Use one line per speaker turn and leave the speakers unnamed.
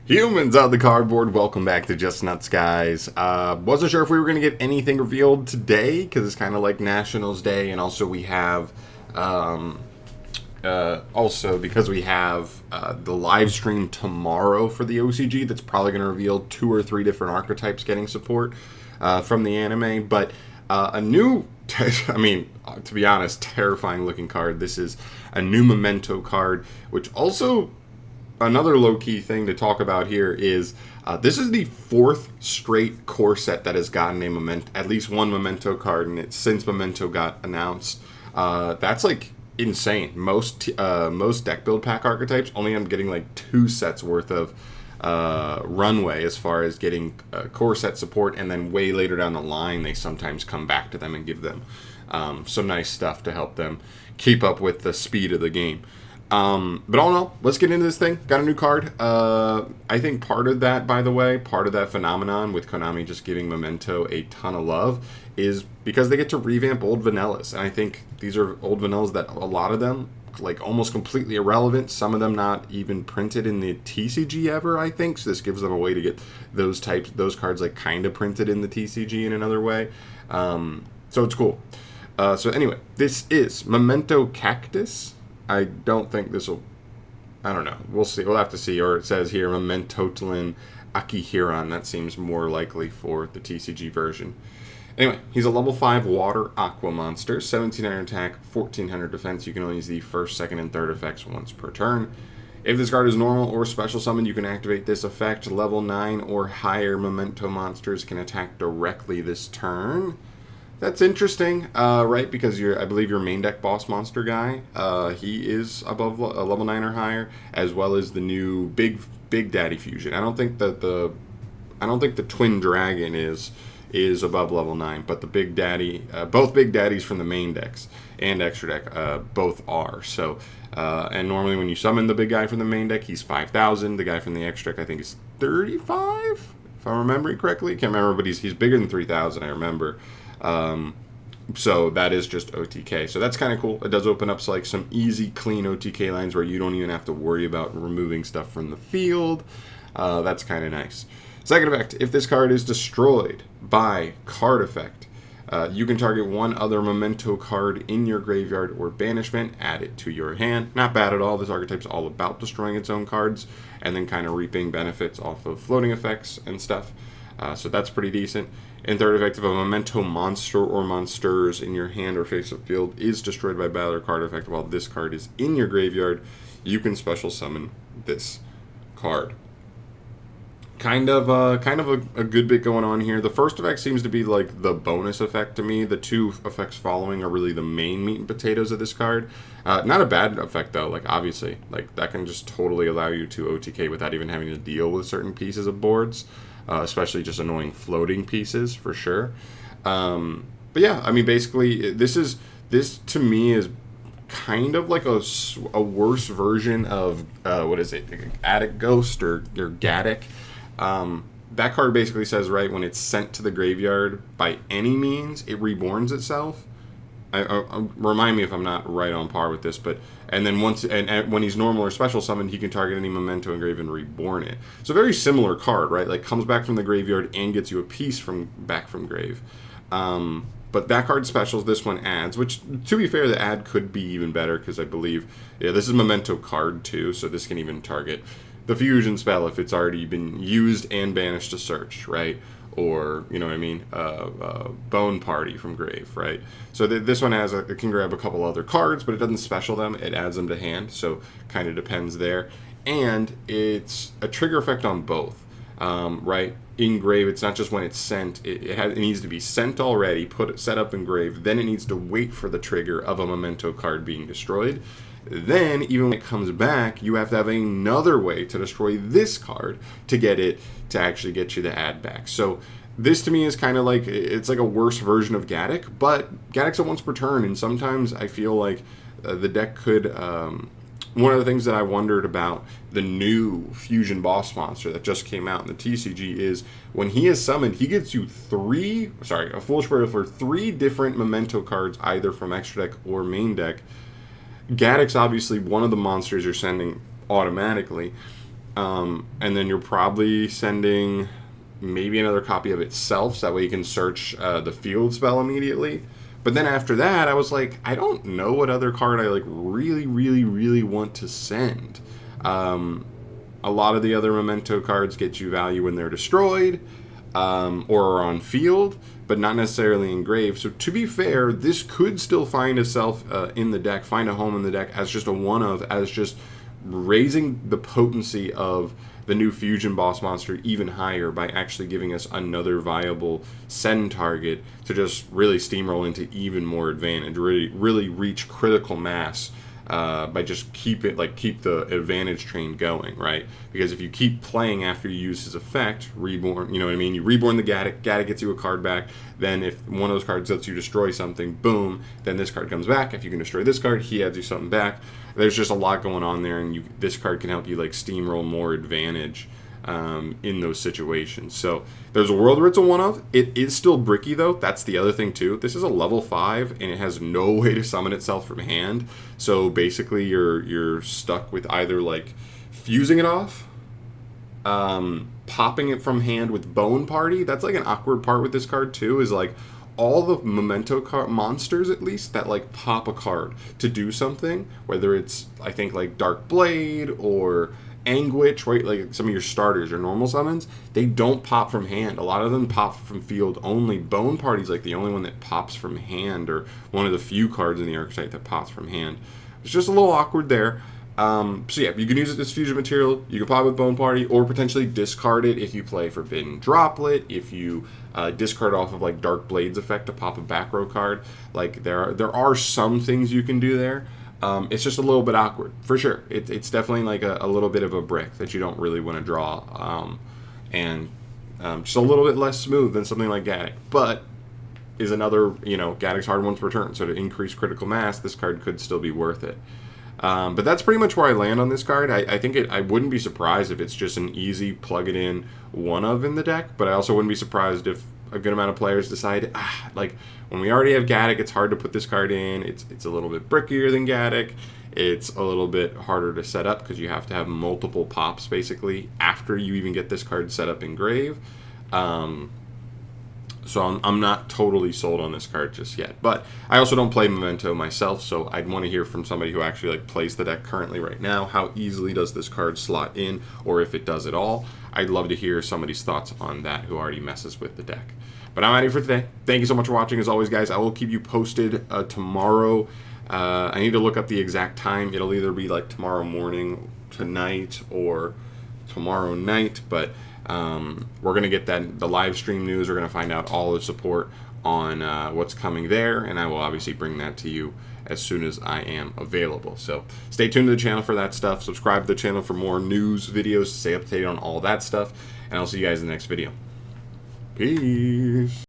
Humans on the cardboard, welcome back to Just Nuts, guys. Wasn't sure if we were going to get anything revealed today, because it's kind of like Nationals Day, and also we have, because we have the live stream tomorrow for the OCG that's probably going to reveal 2 or 3 different archetypes getting support from the anime, but a new, I mean, to be honest, terrifying looking card. This is a new Memento card, which also... Another low-key thing to talk about here is this is the 4th straight core set that has gotten a Memento, at least one Memento card, and it's since Memento got announced. That's like insane. Most deck build pack archetypes only end up getting like 2 sets worth of runway as far as getting core set support, and then way later down the line they sometimes come back to them and give them some nice stuff to help them keep up with the speed of the game. But all in all, let's get into this thing. Got a new card. I think part of that, by the way, part of that phenomenon with Konami just giving Memento a ton of love is because they get to revamp old vanillas. And I think these are old vanillas that a lot of them, like almost completely irrelevant. Some of them not even printed in the TCG ever, I think. So this gives them a way to get those cards like kind of printed in the TCG in another way. So it's cool. So anyway, this is Memento Cactus. I don't think this will... I don't know. We'll see. We'll have to see. Or it says here, Mementotlin Akihiran. That seems more likely for the TCG version. Anyway, he's a level 5 water aqua monster. 1700 attack, 1400 defense. You can only use the first, second, and third effects once per turn. If this card is normal or special summon, you can activate this effect. Level 9 or higher Memento monsters can attack directly this turn. That's interesting, right? Because I believe your main deck boss monster guy, he is above level 9 or higher, as well as the new Big Daddy fusion. I don't think the Twin Dragon is above level 9, but the Big Daddy, both Big Daddies from the main decks and extra deck, both are. So, and normally when you summon the big guy from the main deck, he's 5,000. The guy from the extra deck, I think, is 35, if I'm remembering correctly. Can't remember, but he's bigger than 3,000. I remember. So that is just OTK. So that's kind of cool. It does open up like some easy, clean OTK lines where you don't even have to worry about removing stuff from the field. That's kind of nice. Second effect, if this card is destroyed by card effect, you can target one other Memento card in your graveyard or banishment, add it to your hand. Not bad at all. This archetype's all about destroying its own cards and then kind of reaping benefits off of floating effects and stuff. So that's pretty decent. And third effect, if a Memento monster or monsters in your hand or face-up field is destroyed by battle or card effect while this card is in your graveyard, you can special summon this card. Kind of a good bit going on here. The first effect seems to be like the bonus effect to me. The 2 effects following are really the main meat and potatoes of this card. Not a bad effect though. Like obviously, like that can just totally allow you to OTK without even having to deal with certain pieces of boards. Especially just annoying floating pieces for sure. But yeah, I mean, basically, this to me is kind of like a worse version of what is it, Attic Ghost or Gaddick. That card basically says, right, when it's sent to the graveyard by any means, it reborns itself. Remind me if I'm not right on par with this, but and then when he's normal or special summoned, he can target any Memento engraved and reborn it. So very similar card, right? Like comes back from the graveyard and gets you a piece back from grave. But that card specials, this one adds, which to be fair, the add could be even better because I believe, yeah, this is Memento card too, so this can even target the fusion spell if it's already been used and banished to search, right? Or, you know what I mean, Bone Party from Grave, right? So this one it can grab a couple other cards, but it doesn't special them. It adds them to hand, so kind of depends there. And it's a trigger effect on both, right? In Grave, it's not just when it's sent. It needs to be sent already, set up in Grave. Then it needs to wait for the trigger of a Memento card being destroyed. Then, even when it comes back, you have to have another way to destroy this card to get it to actually get you the add back. So this to me is kind of like, it's like a worse version of Gaddick, but Gaddick's a once per turn, and sometimes I feel like the deck could... one of the things that I wondered about the new Fusion Boss Monster that just came out in the TCG is when he is summoned, he gets you a full spread for 3 different Memento cards, either from extra deck or main deck. Gaddick's obviously one of the monsters you're sending automatically, And then you're probably sending maybe another copy of itself, so that way you can search the field spell immediately. But then after that, I was like, I don't know what other card I like really want to send. A lot of the other Memento cards get you value when they're destroyed or are on field, but not necessarily engraved. So to be fair, this could still find itself in the deck, find a home in the deck as just a one of, as just raising the potency of the new fusion boss monster even higher by actually giving us another viable send target to just really steamroll into even more advantage, really reach critical mass by just keep the advantage train going, right? Because if you keep playing after you use his effect, reborn, you know what I mean? You reborn the Gaddock gets you a card back, then if one of those cards lets you destroy something, boom, then this card comes back. If you can destroy this card, he adds you something back. There's just a lot going on there, and this card can help you like steamroll more advantage in those situations. So there's a world where it's a one of. It is still bricky though. That's the other thing too. This is a level 5 and it has no way to summon itself from hand. So basically you're stuck with either like fusing it off, popping it from hand with Bone Party. That's like an awkward part with this card too, is like all the Memento monsters, at least, that like pop a card to do something, whether it's I think like Dark Blade or Anguish, right? Like some of your starters or normal summons, they don't pop from hand. A lot of them pop from field only. Bone Party's like the only one that pops from hand, or one of the few cards in the archetype that pops from hand. It's just a little awkward there. So yeah, you can use it as fusion material. You can pop with Bone Party, or potentially discard it if you play Forbidden Droplet. If you discard off of like Dark Blade's effect to pop a back row card, like there are some things you can do there. It's just a little bit awkward, for sure. It's definitely like a little bit of a brick that you don't really want to draw, and just a little bit less smooth than something like Gaddock. But is another, Gaddock's hard one to return, so to increase critical mass, this card could still be worth it. But that's pretty much where I land on this card. I think I wouldn't be surprised if it's just an easy plug it in one of in the deck, but I also wouldn't be surprised if a good amount of players decide, like, when we already have Gaddock, it's hard to put this card in. It's a little bit brickier than Gaddock. It's a little bit harder to set up because you have to have multiple pops, basically, after you even get this card set up in Grave. So I'm not totally sold on this card just yet. But I also don't play Memento myself, so I'd want to hear from somebody who actually like plays the deck currently right now. How easily does this card slot in, or if it does at all? I'd love to hear somebody's thoughts on that who already messes with the deck. But I'm out of here for today. Thank you so much for watching. As always, guys, I will keep you posted tomorrow. I need to look up the exact time. It'll either be like tomorrow morning, tonight, or tomorrow night, but we're going to get the live stream news. We're going to find out all the support on what's coming there, and I will obviously bring that to you as soon as I am available. So stay tuned to the channel for that stuff. Subscribe to the channel for more news videos to stay up to date on all that stuff, and I'll see you guys in the next video. Peace.